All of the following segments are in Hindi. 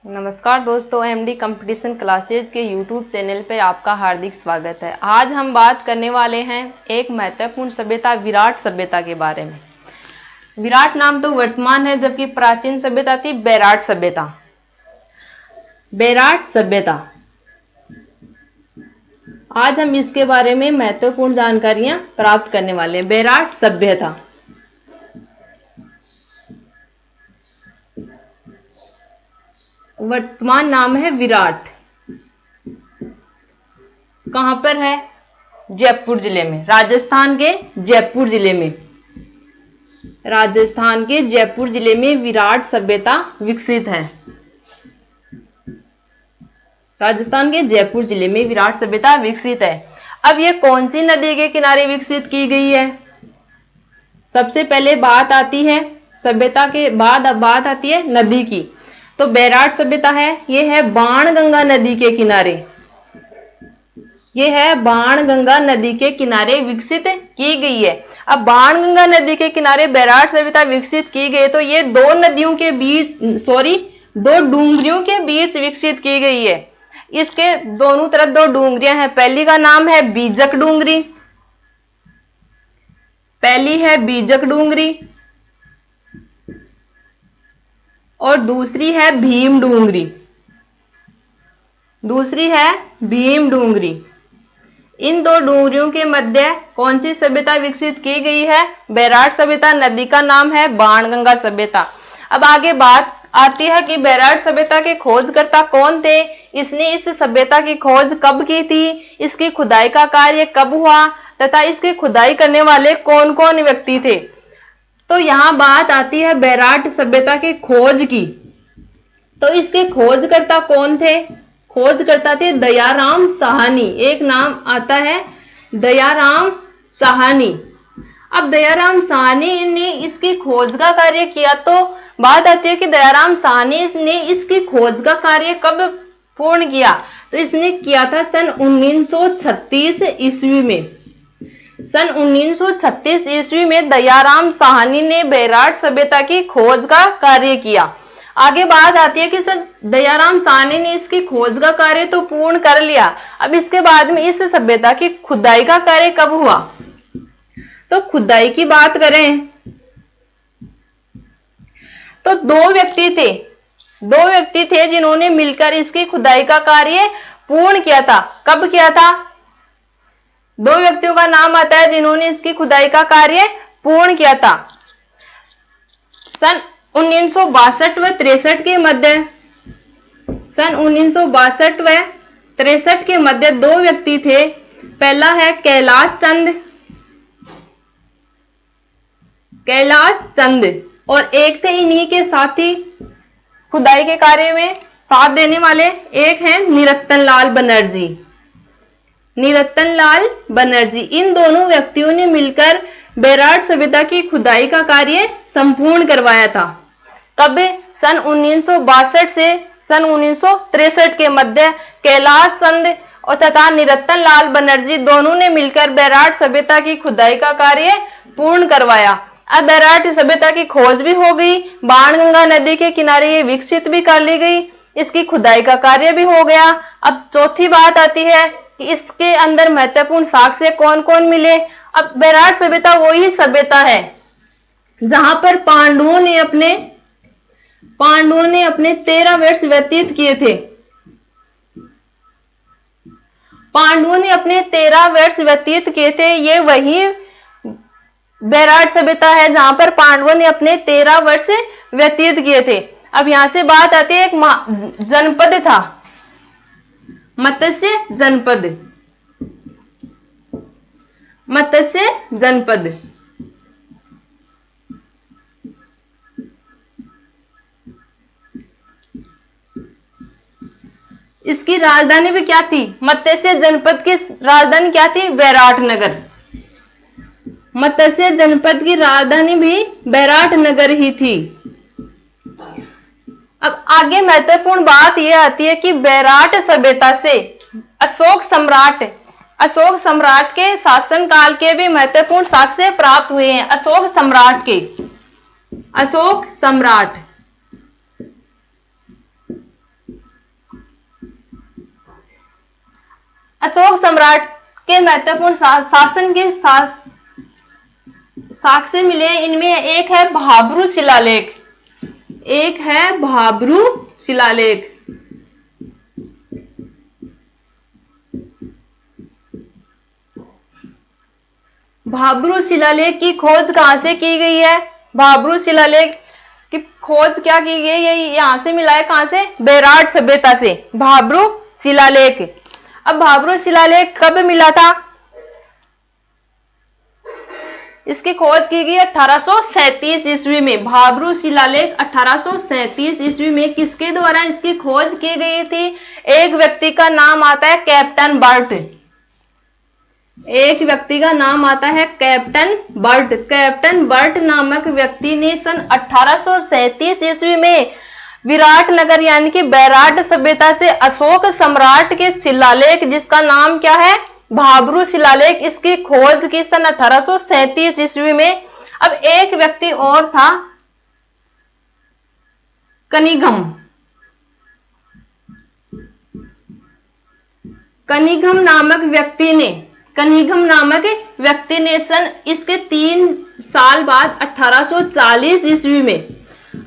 नमस्कार दोस्तों, एमडी कंपटीशन क्लासेज के यूट्यूब चैनल पर आपका हार्दिक स्वागत है। आज हम बात करने वाले हैं एक महत्वपूर्ण सभ्यता विराट सभ्यता के बारे में। विराट नाम तो वर्तमान है, जबकि प्राचीन सभ्यता थी बैराट सभ्यता। बैराट सभ्यता, आज हम इसके बारे में महत्वपूर्ण जानकारियां प्राप्त करने वाले हैं। बैराट सभ्यता वर्तमान नाम है विराट। कहां पर है? जयपुर जिले में, राजस्थान के जयपुर जिले में। राजस्थान के जयपुर जिले में विराट सभ्यता विकसित है। राजस्थान के जयपुर जिले में विराट सभ्यता विकसित है। अब यह कौन सी नदी के किनारे विकसित की गई है? सबसे पहले बात आती है सभ्यता के बाद, अब बात आती है नदी की। तो बैराट सभ्यता है, यह है बाणगंगा नदी के किनारे। यह है बाणगंगा नदी के किनारे विकसित की गई है। अब बाणगंगा नदी के किनारे बैराट सभ्यता विकसित की गई, तो ये दो नदियों के बीच, दो डूंगरियों के बीच विकसित की गई है। इसके दोनों तरफ दो डूंगरियां हैं। पहली का नाम है बीजक डूंगरी, पहली है बीजक डूंगरी, और दूसरी है भीम डूंगरी। दूसरी है भीम डूंगरी। इन दो डूंगरियों के मध्य कौन सी सभ्यता विकसित की गई है? बैराट सभ्यता। नदी का नाम है बाणगंगा सभ्यता। अब आगे बात आती है कि बैराट सभ्यता के खोजकर्ता कौन थे, इसने इस सभ्यता की खोज कब की थी, इसकी खुदाई का कार्य कब हुआ, तथा इसकी खुदाई करने वाले कौन कौन व्यक्ति थे। तो यहां बात आती है बैराट सभ्यता की खोज की। तो इसके खोजकर्ता कौन थे? खोजकर्ता थे दयाराम साहनी। एक नाम आता है दयाराम साहनी। अब दयाराम साहनी ने इसकी खोज का कार्य किया, तो बात आती है कि दयाराम साहनी ने इसकी खोज का कार्य कब पूर्ण किया। तो इसने किया था सन 1936 ईस्वी में। सन 1936 ईस्वी में दयाराम साहनी ने बैराट सभ्यता की खोज का कार्य किया। आगे बात आती है कि सर दयाराम साहनी ने इसकी खोज का कार्य तो पूर्ण कर लिया, अब इसके बाद में इस सभ्यता की खुदाई का कार्य कब हुआ। तो खुदाई की बात करें तो दो व्यक्ति थे जिन्होंने मिलकर इसकी खुदाई का कार्य पूर्ण किया था। कब किया था? दो व्यक्तियों का नाम आता है जिन्होंने इसकी खुदाई का कार्य पूर्ण किया था। सन 1962 व 63 के मध्य, सन 1962 व 63 के मध्य दो व्यक्ति थे। पहला है कैलाश चंद, और एक थे इन्हीं के साथी खुदाई के कार्य में साथ देने वाले, एक है निरत्तन लाल बनर्जी। इन दोनों व्यक्तियों ने मिलकर बैराट सभ्यता की खुदाई का कार्य संपूर्ण करवाया था। कब? सन 1962 से सन 1963 के मध्य कैलाश चंद और तथा निरत्तन लाल बनर्जी दोनों ने मिलकर बैराट सभ्यता की खुदाई का कार्य पूर्ण करवाया। अब बैराट सभ्यता की खोज भी हो गई, बाणगंगा नदी के किनारे ये विकसित भी कर ली गई, इसकी खुदाई का कार्य भी हो गया। अब चौथी बात आती है कि इसके अंदर महत्वपूर्ण साक्ष्य कौन कौन मिले। अब बैराट सभ्यता वही सभ्यता है जहां पर पांडवों ने अपने 13 वर्ष व्यतीत किए थे। पांडवों ने अपने 13 वर्ष व्यतीत किए थे। ये वही बैराट सभ्यता है जहां पर पांडवों ने अपने 13 वर्ष व्यतीत किए थे। अब यहां से बात आती है, एक जनपद था मत्स्य जनपद। इसकी राजधानी भी क्या थी? मत्स्य जनपद की राजधानी क्या थी? बैराट नगर। मत्स्य जनपद की राजधानी भी बैराट नगर ही थी। अब आगे महत्वपूर्ण बात यह आती है कि बैराट सभ्यता से अशोक सम्राट के शासनकाल के भी महत्वपूर्ण साक्ष्य प्राप्त हुए हैं। अशोक सम्राट अशोक सम्राट के महत्वपूर्ण शासन के साक्ष्य मिले, इनमें एक है भाब्रू शिलालेख, एक है भाब्रू शिलालेख। भाब्रू शिलालेख की खोज कहां से की गई है? भाब्रू शिलालेख की खोज क्या की गई है? यहां से मिला है, कहां से? बेराट सभ्यता से, भाब्रू शिलालेख। अब भाब्रू शिलालेख कब मिला था? इसकी खोज की गई 1837 ईस्वी में। भाब्रू शिलालेख 1837 ईस्वी में किसके द्वारा इसकी खोज की गई थी? एक व्यक्ति का नाम आता है कैप्टन बर्ट। एक व्यक्ति का नाम आता है कैप्टन बर्ट। कैप्टन बर्ट नामक व्यक्ति ने सन 1837 ईस्वी में विराटनगर यानी कि बैराट सभ्यता से अशोक सम्राट के शिलालेख, जिसका नाम क्या है? भाब्रू शिलालेख, इसकी खोज की सन 1837 ईस्वी में। अब एक व्यक्ति और था, कनिघम। कनिघम नामक व्यक्ति ने सन इसके 3 साल बाद 1840 ईस्वी में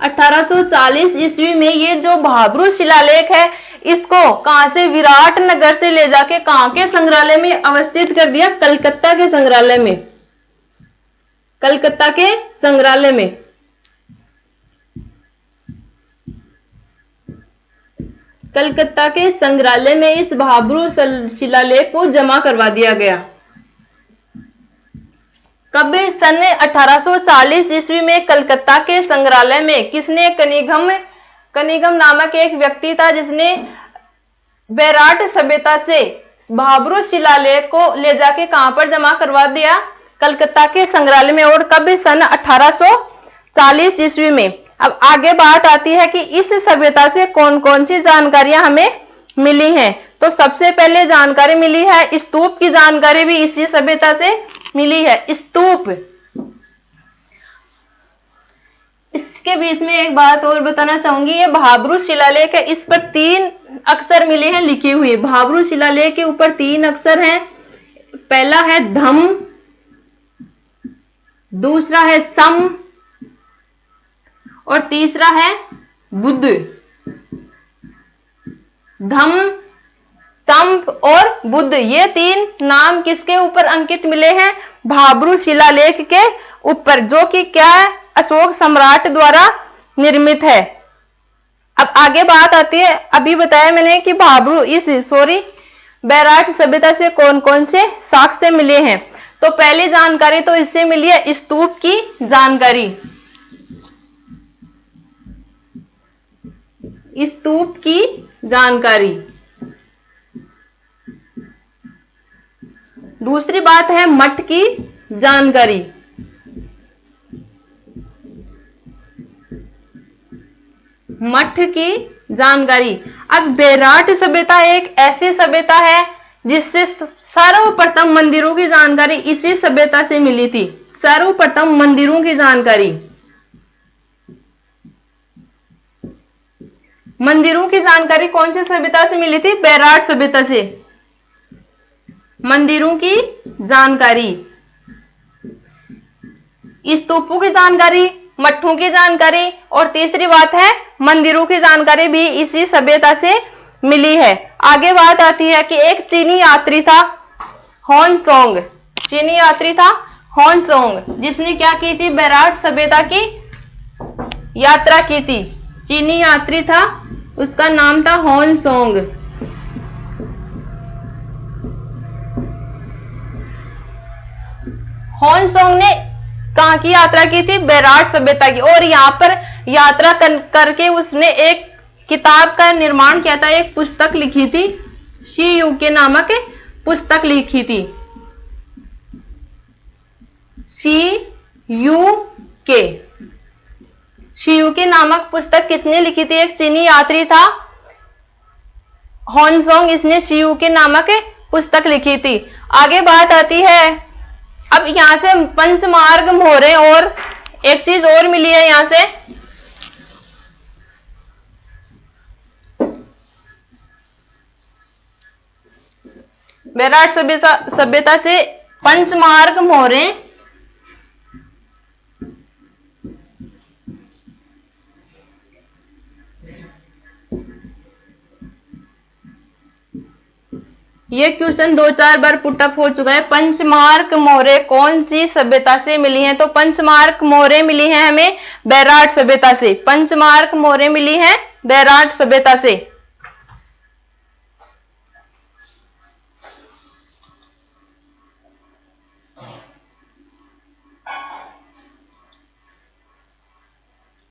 1840 ईस्वी में ये जो भाब्रू शिलालेख है, इसको कहां से? विराटनगर से ले जाके कहां के संग्रहालय में अवस्थित कर दिया? कलकत्ता के संग्रहालय में। कलकत्ता के संग्रहालय में। कलकत्ता के संग्रहालय में इस भाब्रू शिलालेख को जमा करवा दिया गया। कब? सन 1840 ईस्वी में कलकत्ता के संग्रहालय में। किसने? कनिघम नामक एक व्यक्ति था, जिसने बैराट सभ्यता से भाब्रू शिलालेख को ले जाके कहां पर जमा करवा दिया? कलकत्ता के संग्रहालय में। और कब? सन 1840 ईस्वी में। अब आगे बात आती है कि इस सभ्यता से कौन कौन सी जानकारियां हमें मिली हैं। तो सबसे पहले जानकारी मिली है स्तूप की जानकारी भी इसी सभ्यता से मिली है। स्तूप। इसके बीच में एक बात और बताना चाहूंगी, ये भाब्रू शिलालेख है, इस पर 3 अक्षर मिले हैं लिखे हुए। भाब्रू शिलालेख के ऊपर 3 अक्षर हैं। पहला है धम, दूसरा है सम और तीसरा है बुद्ध। धम, सम और बुद्ध, ये 3 नाम किसके ऊपर अंकित मिले हैं? भाब्रू शिलालेख के ऊपर, जो कि क्या है? अशोक सम्राट द्वारा निर्मित है। अब आगे बात आती है, अभी बताया मैंने कि बैराट सभ्यता से कौन कौन से साक्ष्य मिले हैं। तो पहली जानकारी तो इससे मिली है स्तूप की जानकारी। स्तूप की जानकारी। दूसरी बात है मठ की जानकारी। मठ की जानकारी। अब बैराट सभ्यता एक ऐसी सभ्यता है जिससे सर्वप्रथम मंदिरों की जानकारी इसी सभ्यता से मिली थी। सर्वप्रथम मंदिरों की जानकारी। मंदिरों की जानकारी कौन सी सभ्यता से मिली थी? बैराट सभ्यता से। मंदिरों की जानकारी, स्तूपों की जानकारी, मठों की जानकारी और तीसरी बात है मंदिरों की जानकारी भी इसी सभ्यता से मिली है। आगे बात आती है कि एक चीनी यात्री था ह्वेनसांग। चीनी यात्री था ह्वेनसांग, जिसने क्या की थी? बैराट सभ्यता की यात्रा की थी। चीनी यात्री था, उसका नाम था ह्वेनसांग। ह्वेनसांग ने कहां की यात्रा की थी? बैराट सभ्यता की। और यहां पर यात्रा करके उसने एक किताब का निर्माण किया था, एक पुस्तक लिखी थी, शी यू के नामक पुस्तक लिखी थी। शी यू के नामक पुस्तक किसने लिखी थी? एक चीनी यात्री था ह्वेनसांग, इसने शी यू के नामक पुस्तक लिखी थी। आगे बात आती है, अब यहां से पंचमार्ग हो रहे हैं और एक चीज और मिली है यहां से। बैराट सभ्यता से पंचमार्क मौर्य ये क्वेश्चन 2-4 बार पुटअप हो चुका है। पंचमार्क मौर्य कौन सी सभ्यता से मिली है? तो पंचमार्क मौर्य मिली है हमें बैराट सभ्यता से। पंचमार्क मौर्य मिली है बैराट सभ्यता से।